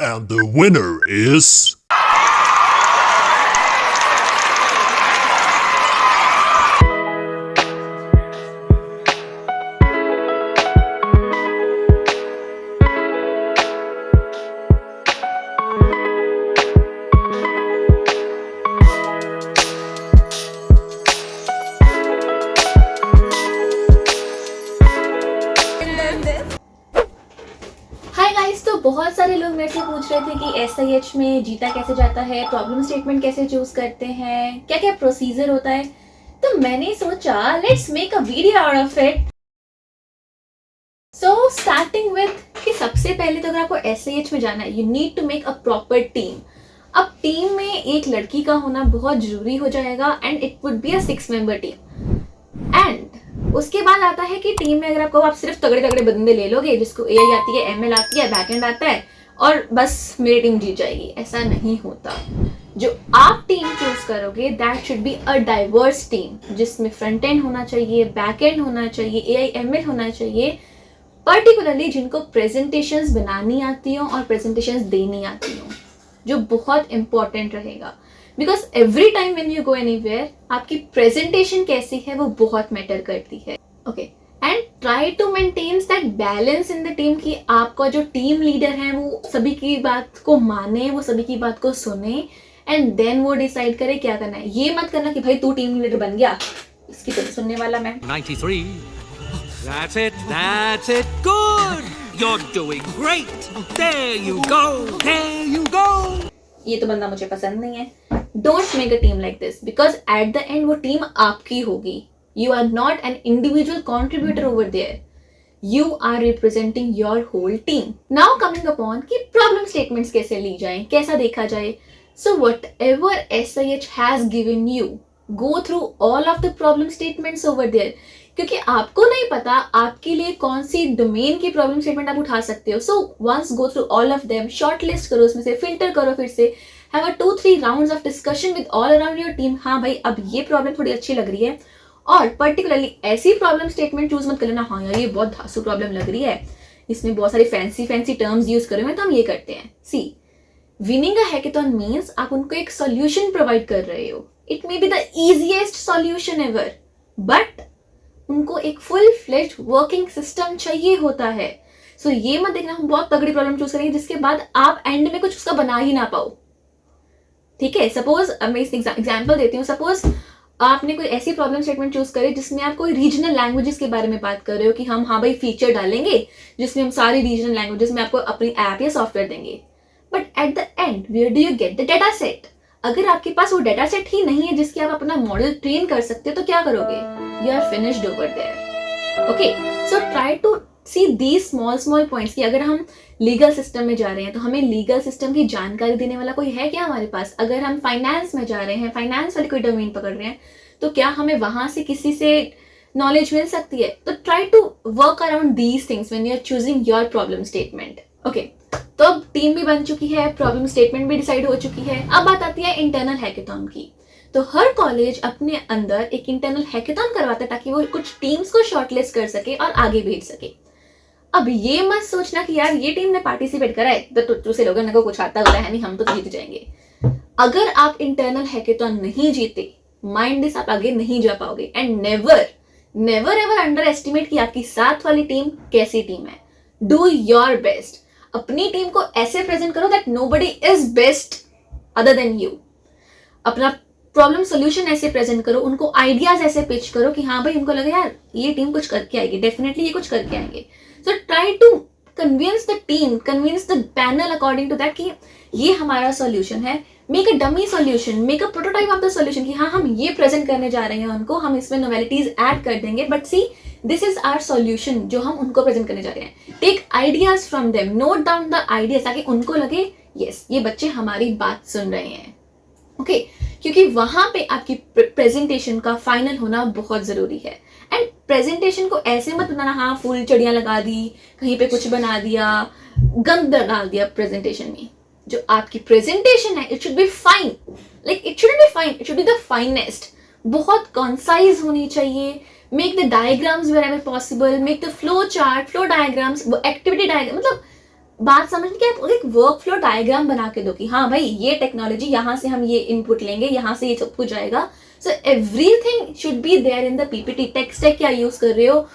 And the winner is... hi guys, तो बहुत सारे लोग मेरे से पूछ रहे थे कि SIH में जीता कैसे जाता है, प्रॉब्लम स्टेटमेंट कैसे चूज करते हैं, क्या क्या प्रोसीजर होता है। तो मैंने सोचा let's make a video out of it. So starting with कि सबसे पहले तो अगर आपको SIH में जाना है, you need to make a proper team. अब टीम में एक लड़की का होना बहुत जरूरी हो जाएगा and it would be a 6 member team. And उसके बाद आता है कि टीम में अगर आप सिर्फ तगड़े तगड़े बंदे ले लोगे जिसको AI आती है, ML आती है, बैकएंड आता है और बस मेरी टीम जीत जाएगी, ऐसा नहीं होता। जो आप टीम चूज करोगे that should be a diverse team, जिसमें फ्रंट एंड होना चाहिए, बैक एंड होना चाहिए, AI ML होना चाहिए, पर्टिकुलरली जिनको प्रेजेंटेशंस बनानी आती हो और प्रेजेंटेशंस देनी आती हो, जो बहुत इंपॉर्टेंट रहेगा। Because every time when you go anywhere आपकी प्रेजेंटेशन कैसी है वो बहुत मैटर करती है। Okay, and try to maintain that balance in the team कि आपका जो टीम लीडर है वो सभी की बात को माने, वो सभी की बात को सुने एंड देन वो डिसाइड करे क्या करना है। ये मत करना कि भाई तू टीम लीडर बन गया, इसकी तो सुनने वाला मैं। 93. That's it, good! You're doing great! There you go, there you go! ये तो बंदा मुझे पसंद नहीं है। Don't make a team like this because at the end वो टीम आपकी होगी। You are not an individual contributor over there, you are representing your whole team. Now coming upon कि प्रॉब्लम स्टेटमेंट्स कैसे ली जाए, कैसा देखा जाए। So whatever SIH has given you, go through all of the problem statements over there, क्योंकि आपको नहीं पता आपके लिए कौन सी डोमेन की प्रॉब्लम स्टेटमेंट आप उठा सकते हो। So once go through all of them, shortlist करो, उसमें से फिल्टर करो, फिर से have a 2-3 rounds of discussion with all around your team. हाँ भाई, अब ये प्रॉब्लम थोड़ी अच्छी लग रही है, और पर्टिकुलरली ऐसी प्रॉब्लम स्टेटमेंट चूज मत कर लेना हाँ यार ये बहुत धांसू प्रॉब्लम लग रही है, इसमें बहुत सारी फैंसी टर्म्स यूज करे हुए, तो हम ये करते हैं। सी, विनिंग अ हैकेथॉन मीन्स आप उनको एक सॉल्यूशन प्रोवाइड कर रहे हो। It may be the easiest solution ever, but उनको एक फुल फ्लेज्ड वर्किंग सिस्टम चाहिए होता है। सो ये मत देखना हम बहुत तगड़ी प्रॉब्लम चूज करेंगे जिसके बाद आप एंड में कुछ उसका बना ही ना पाओ। ठीक है, सपोज मैं इस एग्जांपल देती हूँ। सपोज आपने कोई ऐसी प्रॉब्लम स्टेटमेंट चूज करी जिसमें आप कोई रीजनल लैंग्वेजेस के बारे में बात कर रहे हो कि हम हाँ भाई फीचर डालेंगे जिसमें हम सारी रीजनल लैंग्वेजेस में आपको अपनी ऐप या सॉफ्टवेयर देंगे। But at the end where do you get the data set? अगर आपके पास वो डेटा सेट ही नहीं है जिसके आप अपना मॉडल ट्रेन कर सकते हो तो क्या करोगे? You are finished over there. Okay, so try to see these small points कि अगर हम लीगल सिस्टम में जा रहे हैं तो हमें लीगल सिस्टम की जानकारी देने वाला कोई है क्या हमारे पास? अगर हम फाइनेंस में जा रहे हैं, फाइनेंस वाली कोई डोमेन पकड़ रहे हैं, तो क्या हमें वहां से किसी से नॉलेज मिल सकती है? तो try to work around these things when you are choosing your problem statement. Okay, तो अब टीम भी बन चुकी है, प्रॉब्लम स्टेटमेंट भी डिसाइड हो चुकी है। अब बात आती है इंटरनल हैकेथॉन की। तो हर कॉलेज अपने अंदर एक इंटरनल हैकेथॉन करवाता है ताकि वो कुछ टीम्स को शॉर्टलिस्ट कर सके और आगे भेज सके। अब ये मत सोचना कि यार ये टीम ने पार्टिसिपेट करा है तो दूसरे लोगों को कुछ आता होता है नहीं, हम तो जीत जाएंगे। अगर आप इंटरनल हैकेथॉन नहीं जीते, माइंड दिस, आप आगे नहीं जा पाओगे। And never never ever under estimate कि आपकी साथ वाली टीम कैसी टीम है। डू योर बेस्ट, अपनी टीम को ऐसे प्रेजेंट करो that nobody is best other than you. अपना प्रॉब्लम सोल्यूशन ऐसे प्रेजेंट करो, उनको आइडियाज ऐसे पिच करो कि हाँ भाई उनको लगे यार ये टीम कुछ करके आएगी, डेफिनेटली ये कुछ करके आएंगे। So try to convince the team, convince the panel according to that कि ये हमारा सॉल्यूशन है। Make a dummy solution, make a prototype of the solution कि हाँ हम ये प्रेजेंट करने जा रहे हैं उनको, हम इसमें नोवेलिटीज ऐड कर देंगे, but see this is our solution जो हम उनको प्रेजेंट करने जा रहे हैं। Take ideas from them, note down the ideas ताकि उनको लगे यस ये बच्चे हमारी बात सुन रहे हैं। ओके, क्योंकि वहां पे आपकी प्रेजेंटेशन का फाइनल होना बहुत जरूरी है। एंड प्रेजेंटेशन को ऐसे मत बनाना हाँ फूल चड़ियां लगा दी, कहीं पे कुछ बना दिया, गंद डाल दिया प्रेजेंटेशन में। जो आपकी प्रेजेंटेशन है it should be fine, like it should be fine, it should be the finest. बहुत कंसाइज होनी चाहिए। Make the diagrams wherever possible, make the flow chart, flow diagrams, activity diagram, मतलब बात समझने की आप एक वर्क फ्लो डायग्राम बना के दो कि हाँ भाई ये टेक्नोलॉजी, यहाँ से हम ये इनपुट लेंगे, यहाँ से ये सब कुछ जाएगा. So everything should be there in the PPT. Tech stack क्या यूज कर रहे हो,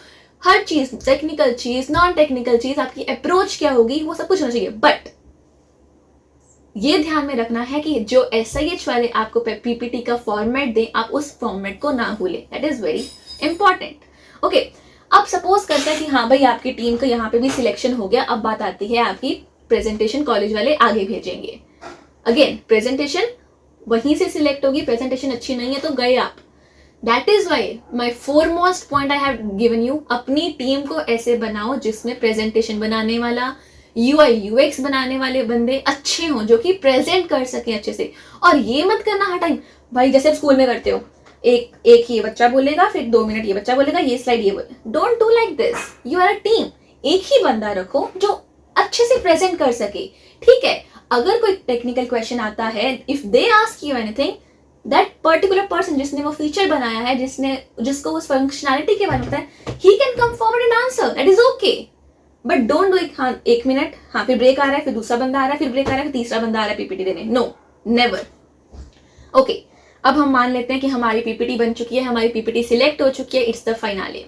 हर चीज, टेक्निकल चीज, नॉन टेक्निकल चीज, आपकी अप्रोच क्या होगी, वो सब कुछ होना चाहिए. बट ये ध्यान में रखना है कि जो SIH वाले आपको पीपीटी का फॉर्मेट दें, आप उस फॉर्मेट को ना भूलें. That is very important. Okay, अब सपोज करते हैं कि हाँ भाई आपकी टीम का यहाँ पे भी सिलेक्शन हो गया. अब बात आती है आपकी प्रेजेंटेशन, कॉलेज वाले आगे भेजेंगे. अगेन प्रेजेंटेशन वहीं से सिलेक्ट होगी. प्रेजेंटेशन अच्छी नहीं है तो गए आप. That is why my foremost point I have given you, अपनी टीम को ऐसे बनाओ जिसमें प्रेजेंटेशन बनाने वाला, UI UX बनाने वाले बंदे अच्छे हों, जो कि प्रेजेंट कर सके अच्छे से. और ये मत करना हर टाइम भाई जैसे आप स्कूल में करते हो, एक ये बच्चा बोलेगा, फिर 2 मिनट ये बच्चा बोलेगा, ये स्लाइड ये बोले. Don't do like this. You are a team. एक ही बंदा रखो जो अच्छे से प्रेजेंट कर सके. ठीक है, अगर कोई टेक्निकल क्वेश्चन आता है, if they ask you anything, that particular person जिसने वो फीचर बनाया है, जिसको उस फंक्शनैलिटी के बारे में पता है, he can come forward and answer. That is okay. But don't do it. हाँ 1 मिनट, हाँ फिर ब्रेक आ रहा है, फिर दूसरा बंदा आ रहा है, फिर ब्रेक आ रहा है, फिर तीसरा बंदा आ रहा है पीपीटी देने. No, never. ओके, अब हम मान लेते हैं कि हमारी पीपीटी बन चुकी है, हमारी पीपीटी सिलेक्ट हो चुकी है. It's the finale.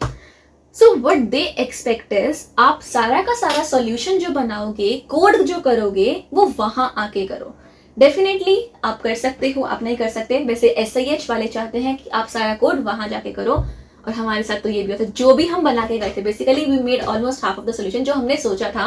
So what they expect is, आप सारा का सारा सॉल्यूशन जो बनाओगे, कोड जो करोगे, वो वहां आके करो. डेफिनेटली आप कर सकते हो, आप नहीं कर सकते. वैसे SIH वाले चाहते हैं कि आप सारा कोड वहां जाके करो. और हमारे साथ तो ये भी होता है, जो भी हम बना के गए थे, basically we made almost half of the solution जो हमने सोचा था.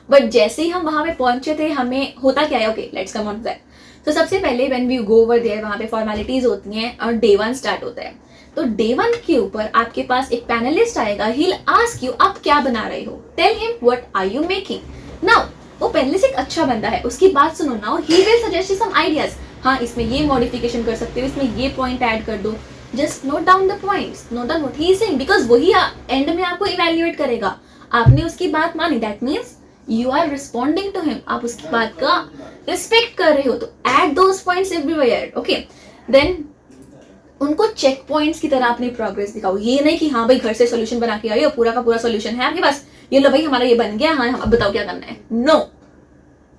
बट जैसे ही हम वहां पे पहुंचे थे, हमें होता क्या है. Okay, let's come on to that. तो सबसे पहले when we go over there, वहां पे फॉर्मेलिटीज होती हैं और डे 1 स्टार्ट होता है. तो डे 1 के ऊपर आपके पास एक पैनलिस्ट आएगा. ही विल आस्क यू आप क्या बना रहे हो. Tell him what are you making. Now वो पैनलिस्ट एक अच्छा बंदा है, उसकी बात सुनो. Now he will suggest some ideas. हाँ इसमें ये मॉडिफिकेशन कर सकते हो, इसमें ये पॉइंट ऐड कर दो. Just note down the points, note down what he is saying, because वही एंड में आपको इवैल्यूएट करेगा. आपने उसकी बात मानी, that means you are responding to him. आप उसकी बात का रिस्पेक्ट कर रहे हो. तो add those points everywhere. Okay, then उनको चेक पॉइंट्स की तरह अपनी प्रोग्रेस दिखाओ. ये नहीं कि हाँ भाई घर से सोल्यूशन बना के आई हो, पूरा का पूरा सोल्यूशन है आपके पास, ये लो भाई हमारा ये बन गया, हाँ अब बताओ क्या करना है. No,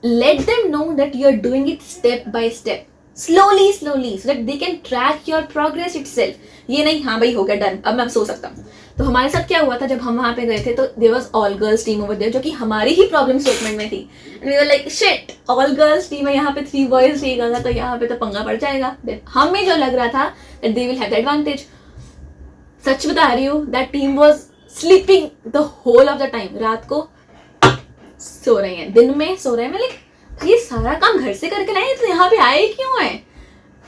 let them know that you are doing it step by step, slowly so that they can track your progress itself. ये नहीं हाँ भाई हो गया डन, अब मैं सो सकता हूँ. तो हमारे साथ क्या हुआ था जब हम वहां पे गए थे, तो there was all girls team over there, जो कि हमारी ही प्रॉब्लम स्टेटमेंट में थी. We were like shit, all girls team है, यहाँ पे 3 बॉयज 3 गर्ल्स है, तो यहाँ पे तो पंगा पड़ जाएगा. हमें जो लग रहा था that they will have the advantage, सच बता रही हूँ, that team was sleeping the whole of the time. रात को सो रहे हैं, दिन में सो रहे हैं. मैं लाइक ये सारा काम घर से करके लाए, तो यहाँ पे आए क्यों है.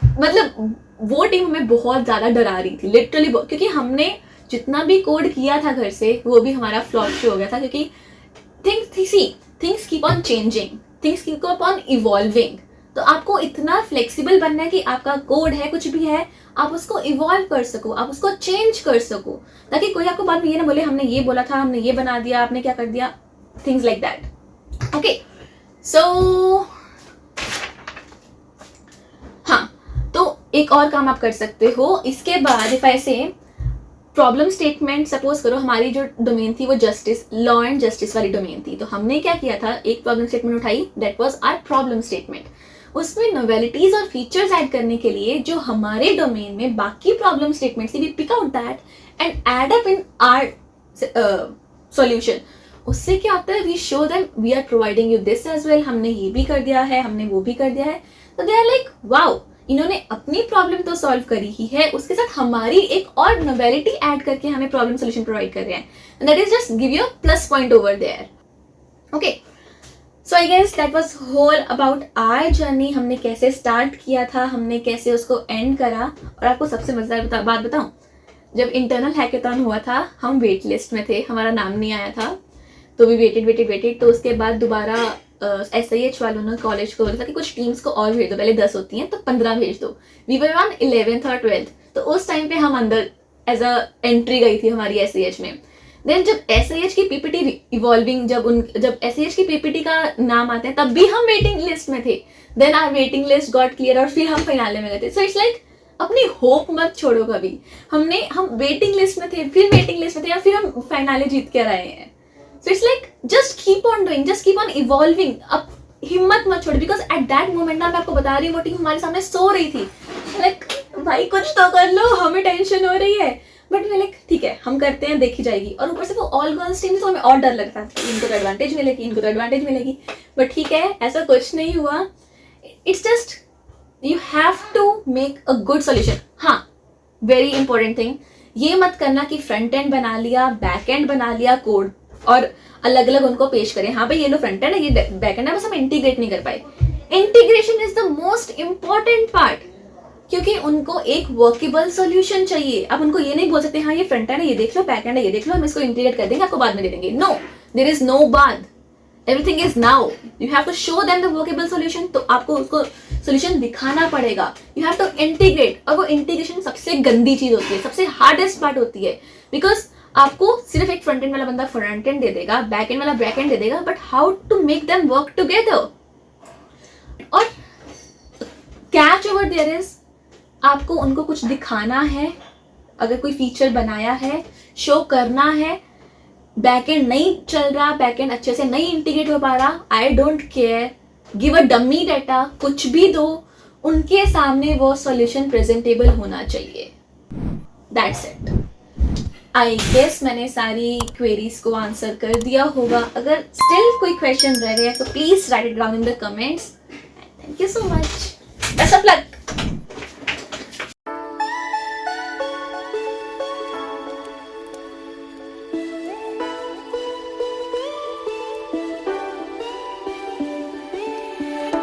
मतलब वो टीम हमें बहुत ज्यादा डरा रही थी लिटरली, क्योंकि हमने जितना भी कोड किया था घर से, वो भी हमारा फ्लॉप शो हो गया था. क्योंकि things keep on changing, things keep on evolving. तो आपको इतना फ्लेक्सिबल बनना है कि आपका कोड है, कुछ भी है, आप उसको इवॉल्व कर सको, आप उसको चेंज कर सको, ताकि कोई आपको बाद में ये ना बोले हमने ये बोला था, हमने ये बना दिया, आपने क्या कर दिया. Things like that. ओके, सो हाँ, तो एक और काम आप कर सकते हो इसके बाद. इफ आई से प्रॉब्लम स्टेटमेंट, सपोज करो हमारी जो डोमेन थी वो जस्टिस, लॉ एंड जस्टिस वाली डोमेन थी, तो हमने क्या किया था, एक प्रॉब्लम स्टेटमेंट उठाई, that was our problem statement. उसमें नोवेलिटीज और फीचर्स ऐड करने के लिए जो हमारे डोमेन में बाकी प्रॉब्लम स्टेटमेंट से, we pick out that and add up in our solution. उससे क्या होता है, we show them we are providing you this as well, हमने ये भी कर दिया है, हमने वो भी कर दिया है. तो दे आर लाइक वाओ, इन्होंने अपनी प्रॉब्लम तो सॉल्व करी ही है, उसके साथ हमारी एक और नोवेलिटी ऐड करके हमें प्रॉब्लम सोल्यूशन प्रोवाइड कर रहे हैं. That is just give you plus point over there. Okay, so I guess that was whole about our journey. हमने कैसे स्टार्ट किया था, हमने कैसे उसको एंड करा. और आपको सबसे मजेदार बात बताऊं, जब इंटरनल हैकेथॉन हुआ था, हम वेट लिस्ट में थे, हमारा नाम नहीं आया था, तो भी वेटेड. तो उसके बाद दोबारा SIH वालों ने कॉलेज को बोला था कि कुछ टीम्स को और भेज दो, पहले 10 होती हैं तो 15 भेज दो. वी वर ऑन 11th और 12th, तो उस टाइम पे हम अंदर एज अ एंट्री गई थी हमारी SIH में. देन जब SIH की पीपीटी इवॉल्विंग, जब SIH की पीपीटी का नाम आते हैं, तब भी हम वेटिंग लिस्ट में थे. Then our waiting list got clear और फिर हम फाइनले में गए थे. सो इट्स लाइक अपनी होप मत छोड़ो कभी. हम वेटिंग लिस्ट में थे, फिर वेटिंग लिस्ट में थे, और फिर हम फाइनले जीत के आए हैं. सो it's like just keep on doing, just keep on evolving. अब हिम्मत मत छोड़ो, बिकॉज एट दैट मोमेंट ना मैं आपको बता रही हूँ वो टीम हमारे सामने सो रही थी. लाइक भाई कुछ तो कर लो, हमें टेंशन हो रही है. बट मैं लाइक ठीक है हम करते हैं, देखी जाएगी. और ऊपर से वो ऑल गर्ल्स टीम, तो हमें और डर लगता था कि इनको तो एडवांटेज मिलेगी, इनको तो एडवांटेज मिलेगी. बट ठीक है, ऐसा कुछ नहीं हुआ. It's just you have to make a good solution. हाँ, वेरी इंपॉर्टेंट थिंग, ये मत करना कि फ्रंट एंड बना लिया, बैक एंड बना लिया कोड और अलग अलग उनको पेश करें. हाँ भाई ये लो फ्रंट एंड है, ये बैक एंड है, बस हम इंटीग्रेट नहीं कर पाए. Integration is the most important part, क्योंकि उनको एक वर्केबल सोल्यूशन चाहिए. अब उनको ये नहीं बोल सकते हाँ ये फ्रंट एंड है, ये देख लो, बैक एंड है, ये देख लो, हम इसको इंटीग्रेट कर देंगे, आपको बाद में दे देंगे. नो, देयर इज नो बाद. Everything is now. You have to show them the workable solution. तो आपको उसको सोल्यूशन दिखाना पड़ेगा. You have to integrate. और वो इंटीग्रेशन सबसे गंदी चीज होती है, सबसे हार्डेस्ट पार्ट होती है. बिकॉज आपको सिर्फ एक फ्रंट एंड वाला बंदा फ्रंट एंड दे देगा, बैक एंड वाला बैक एंड दे देगा, but how to make them work together. और कैच ओवर देयर इज, आपको उनको कुछ दिखाना है. अगर कोई फीचर बनाया है, शो करना है. बैकएंड नहीं चल रहा, बैकएंड अच्छे से नहीं इंटीग्रेट हो पा रहा, I don't care, give a dummy data, कुछ भी दो, उनके सामने वो सॉल्यूशन प्रेजेंटेबल होना चाहिए. That's it. आई गेस मैंने सारी क्वेरीज को आंसर कर दिया होगा. अगर स्टिल कोई क्वेश्चन रह गया तो please right it down in the comments. Thank you so much. Best of luck.